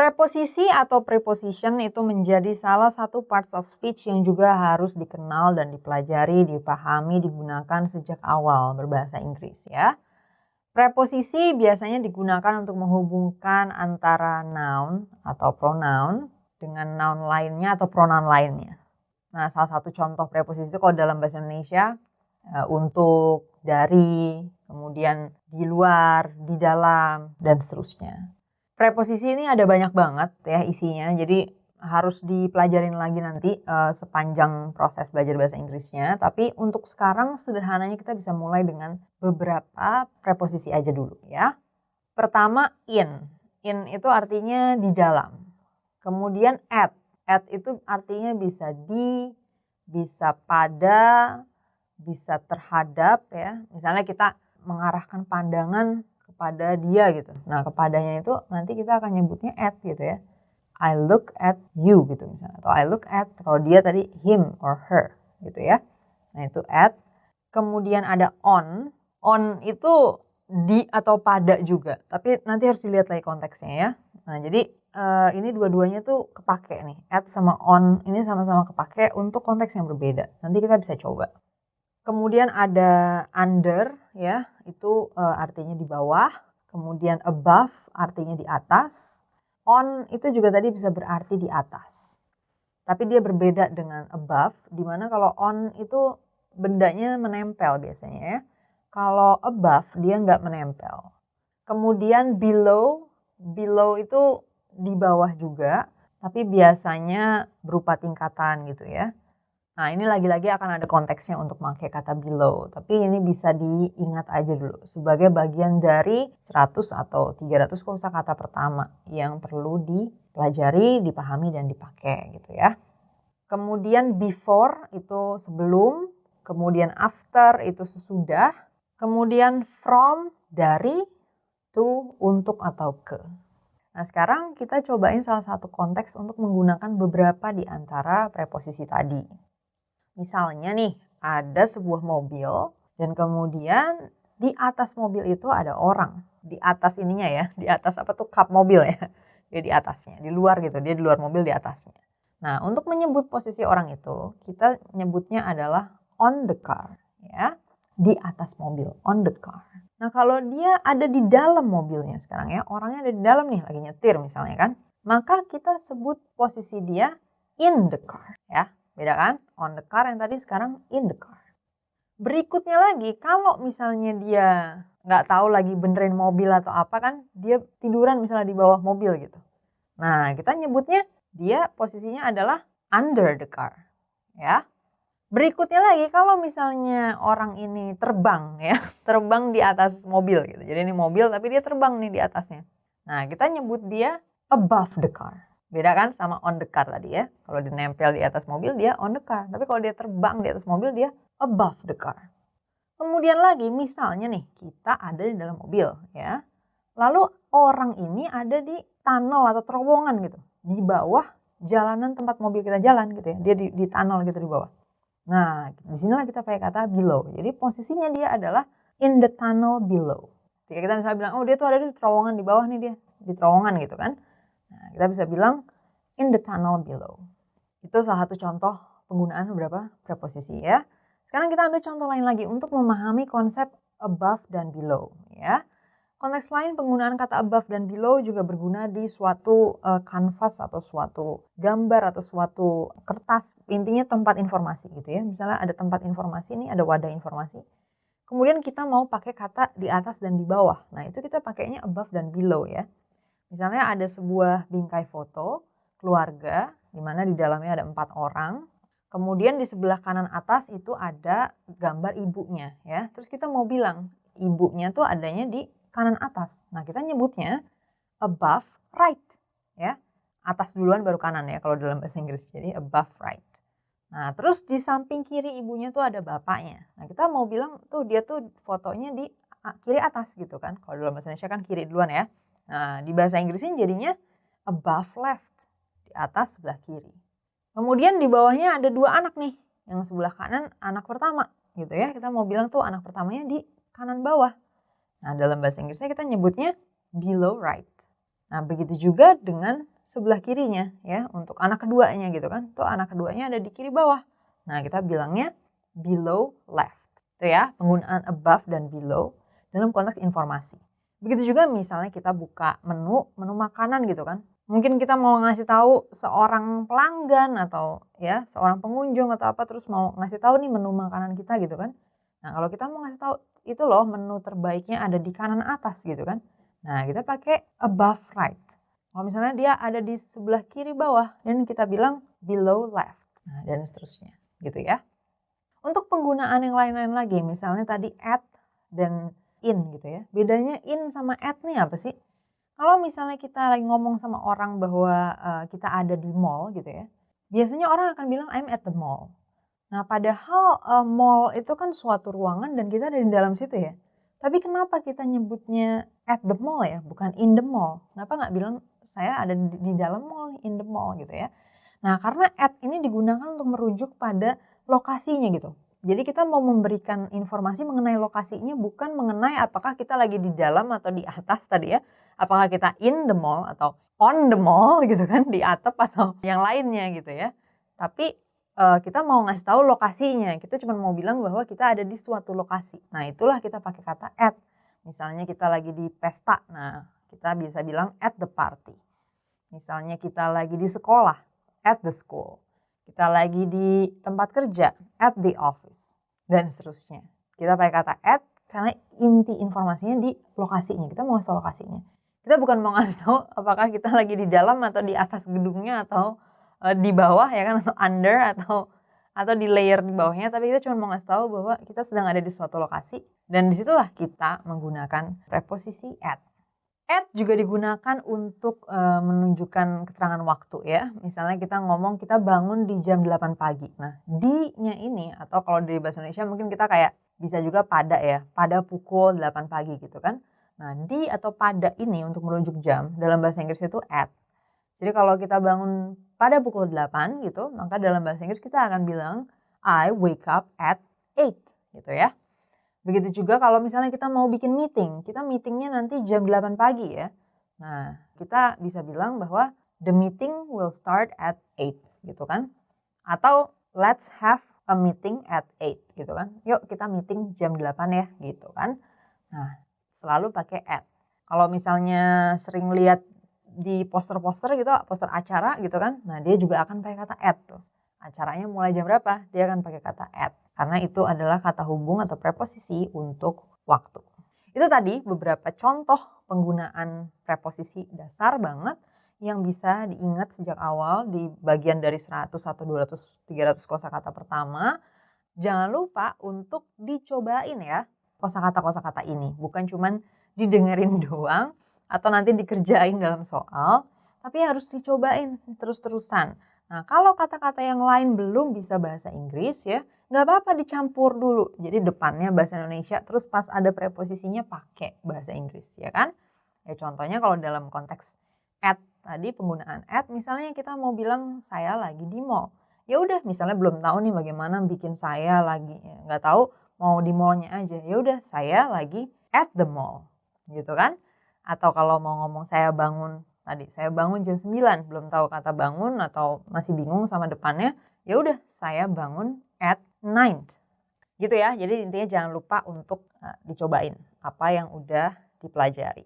Preposisi atau preposition itu menjadi salah satu parts of speech yang juga harus dikenal dan dipelajari, dipahami, digunakan sejak awal berbahasa Inggris ya. Preposisi biasanya digunakan untuk menghubungkan antara noun atau pronoun dengan noun lainnya atau pronoun lainnya. Nah, salah satu contoh preposisi itu kalau dalam bahasa Indonesia untuk, dari, kemudian di luar, di dalam, dan seterusnya. Preposisi ini ada banyak banget ya isinya, jadi harus dipelajarin lagi nanti sepanjang proses belajar bahasa Inggrisnya. Tapi untuk sekarang sederhananya kita bisa mulai dengan beberapa preposisi aja dulu ya. Pertama in. In itu artinya di dalam. Kemudian at. At itu artinya bisa di, bisa pada, bisa terhadap ya. Misalnya kita mengarahkan pandangan kepada dia gitu. Nah, kepadanya itu nanti kita akan nyebutnya at gitu ya. I look at you gitu misalnya. Atau I look at, kalau dia tadi him or her gitu ya. Nah, itu at. Kemudian ada on. On itu di atau pada juga. Tapi nanti harus dilihat lagi konteksnya ya. Nah, jadi ini dua-duanya tuh kepake nih. At sama on ini sama-sama kepake untuk konteks yang berbeda. Nanti kita bisa coba. Kemudian ada under ya, itu artinya di bawah. Kemudian above artinya di atas. On itu juga tadi bisa berarti di atas. Tapi dia berbeda dengan above, dimana kalau on itu bendanya menempel biasanya ya. Kalau above dia nggak menempel. Kemudian below, below itu di bawah juga, tapi biasanya berupa tingkatan gitu ya. Nah, ini lagi-lagi akan ada konteksnya untuk memakai kata below. Tapi ini bisa diingat aja dulu sebagai bagian dari 100 atau 300 kosakata pertama yang perlu dipelajari, dipahami, dan dipakai gitu ya. Kemudian before itu sebelum, kemudian after itu sesudah, kemudian from dari, to untuk atau ke. Nah, sekarang kita cobain salah satu konteks untuk menggunakan beberapa di antara preposisi tadi. Misalnya nih, ada sebuah mobil dan kemudian di atas mobil itu ada orang. Di atas ininya ya, di atas apa tuh kap mobil ya. Dia di atasnya, di luar gitu, dia di luar mobil di atasnya. Nah, untuk menyebut posisi orang itu, kita nyebutnya adalah on the car ya. Di atas mobil, on the car. Nah, kalau dia ada di dalam mobilnya sekarang ya, orangnya ada di dalam nih lagi nyetir misalnya kan. Maka kita sebut posisi dia in the car ya. Beda kan? On the car yang tadi sekarang in the car. Berikutnya lagi, kalau misalnya dia nggak tahu lagi benerin mobil atau apa kan, dia tiduran misalnya di bawah mobil gitu. Nah, kita nyebutnya dia posisinya adalah under the car. Ya. Berikutnya lagi, kalau misalnya orang ini terbang ya, terbang di atas mobil gitu. Jadi ini mobil tapi dia terbang nih di atasnya. Nah, kita nyebut dia above the car. Beda kan sama on the car tadi ya. Kalau dia nempel di atas mobil dia on the car. Tapi kalau dia terbang di atas mobil dia above the car. Kemudian lagi misalnya nih kita ada di dalam mobil ya. Lalu orang ini ada di tunnel atau terowongan gitu. Di bawah jalanan tempat mobil kita jalan gitu ya. Dia di tunnel gitu di bawah. Nah disinilah kita pakai kata below. Jadi posisinya dia adalah in the tunnel below. Jika kita misalnya bilang oh dia tuh ada di terowongan di bawah nih dia. Di terowongan gitu kan. Nah, kita bisa bilang in the tunnel below. Itu salah satu contoh penggunaan beberapa preposisi ya. Sekarang kita ambil contoh lain lagi untuk memahami konsep above dan below ya. Konteks lain penggunaan kata above dan below juga berguna di suatu kanvas atau suatu gambar atau suatu kertas. Intinya tempat informasi gitu ya. Misalnya ada tempat informasi nih, ada wadah informasi. Kemudian kita mau pakai kata di atas dan di bawah. Nah itu kita pakainya above dan below ya. Misalnya ada sebuah bingkai foto keluarga di mana di dalamnya ada 4 orang. Kemudian di sebelah kanan atas itu ada gambar ibunya ya. Terus kita mau bilang ibunya tuh adanya di kanan atas. Nah, kita nyebutnya above right ya. Atas duluan baru kanan ya kalau dalam bahasa Inggris. Jadi above right. Nah, terus di samping kiri ibunya tuh ada bapaknya. Nah, kita mau bilang tuh dia tuh fotonya di kiri atas gitu kan. Kalau dalam bahasa Indonesia kan kiri duluan ya. Nah, di bahasa Inggrisnya jadinya above left, di atas sebelah kiri. Kemudian di bawahnya ada 2 anak nih, yang sebelah kanan anak pertama gitu ya. Kita mau bilang tuh anak pertamanya di kanan bawah. Nah, dalam bahasa Inggrisnya kita nyebutnya below right. Nah, begitu juga dengan sebelah kirinya ya, untuk anak keduanya gitu kan. Tuh anak keduanya ada di kiri bawah. Nah, kita bilangnya below left. Itu ya, penggunaan above dan below dalam konteks informasi. Begitu juga misalnya kita buka menu makanan gitu kan. Mungkin kita mau ngasih tahu seorang pelanggan atau ya seorang pengunjung atau apa, terus mau ngasih tahu nih menu makanan kita gitu kan. Nah, kalau kita mau ngasih tahu itu loh menu terbaiknya ada di kanan atas gitu kan. Nah, kita pakai above right. Kalau misalnya dia ada di sebelah kiri bawah dan kita bilang below left. Nah, dan seterusnya gitu ya. Untuk penggunaan yang lain-lain lagi, misalnya tadi at dan in gitu ya. Bedanya in sama at nih apa sih? Kalau misalnya kita lagi ngomong sama orang bahwa kita ada di mall gitu ya. Biasanya orang akan bilang I'm at the mall. Nah, padahal mall itu kan suatu ruangan dan kita ada di dalam situ ya. Tapi kenapa kita nyebutnya at the mall ya, bukan in the mall? Kenapa nggak bilang saya ada di dalam mall, in the mall gitu ya. Nah, karena at ini digunakan untuk merujuk pada lokasinya gitu. Jadi kita mau memberikan informasi mengenai lokasinya, bukan mengenai apakah kita lagi di dalam atau di atas tadi ya. Apakah kita in the mall atau on the mall gitu kan, di atap atau yang lainnya gitu ya. Tapi kita mau ngasih tahu lokasinya, kita cuma mau bilang bahwa kita ada di suatu lokasi. Nah, itulah kita pakai kata at. Misalnya kita lagi di pesta, nah kita bisa bilang at the party. Misalnya kita lagi di sekolah, at the school. Kita lagi di tempat kerja, at the office, dan seterusnya. Kita pakai kata at karena inti informasinya di lokasinya. Kita mau ngasih tahu lokasinya. Kita bukan mau ngasih tahu apakah kita lagi di dalam atau di atas gedungnya atau di bawah ya kan, atau under atau di layer di bawahnya, tapi kita cuma mau ngasih tahu bahwa kita sedang ada di suatu lokasi dan disitulah kita menggunakan preposisi at. At juga digunakan untuk menunjukkan keterangan waktu ya. Misalnya kita ngomong kita bangun di jam 8 pagi. Nah, di-nya ini atau kalau di bahasa Indonesia mungkin kita kayak bisa juga pada ya, pada pukul 8 pagi gitu kan. Nah, di atau pada ini untuk merujuk jam dalam bahasa Inggris itu at. Jadi kalau kita bangun pada pukul 8 gitu, maka dalam bahasa Inggris kita akan bilang I wake up at 8 gitu ya. Begitu juga kalau misalnya kita mau bikin meeting, kita meetingnya nanti jam 8 pagi ya. Nah, kita bisa bilang bahwa the meeting will start at 8 gitu kan. Atau let's have a meeting at 8 gitu kan. Yuk kita meeting jam 8 ya gitu kan. Nah, selalu pakai at. Kalau misalnya sering lihat di poster-poster gitu, poster acara gitu kan. Nah, dia juga akan pakai kata at tuh. Acaranya mulai jam berapa? Dia akan pakai kata at. Karena itu adalah kata hubung atau preposisi untuk waktu. Itu tadi beberapa contoh penggunaan preposisi dasar banget yang bisa diingat sejak awal di bagian dari 100 atau 200, 300 kosakata pertama. Jangan lupa untuk dicobain ya kosakata-kosakata ini. Bukan cuman didengerin doang atau nanti dikerjain dalam soal, tapi harus dicobain terus-terusan. Nah, kalau kata-kata yang lain belum bisa bahasa Inggris ya, nggak apa-apa dicampur dulu. Jadi depannya bahasa Indonesia, terus pas ada preposisinya pakai bahasa Inggris ya kan. Ya contohnya kalau dalam konteks at tadi, penggunaan at, misalnya kita mau bilang saya lagi di mall. Ya udah, misalnya belum tahu nih bagaimana bikin saya lagi, nggak tahu mau di mallnya aja. Ya udah, saya lagi at the mall gitu kan. Atau kalau mau ngomong saya bangun tadi, saya bangun jam 9, belum tahu kata bangun atau masih bingung sama depannya, ya udah saya bangun at 9. Gitu ya. Jadi intinya jangan lupa untuk dicobain apa yang udah dipelajari.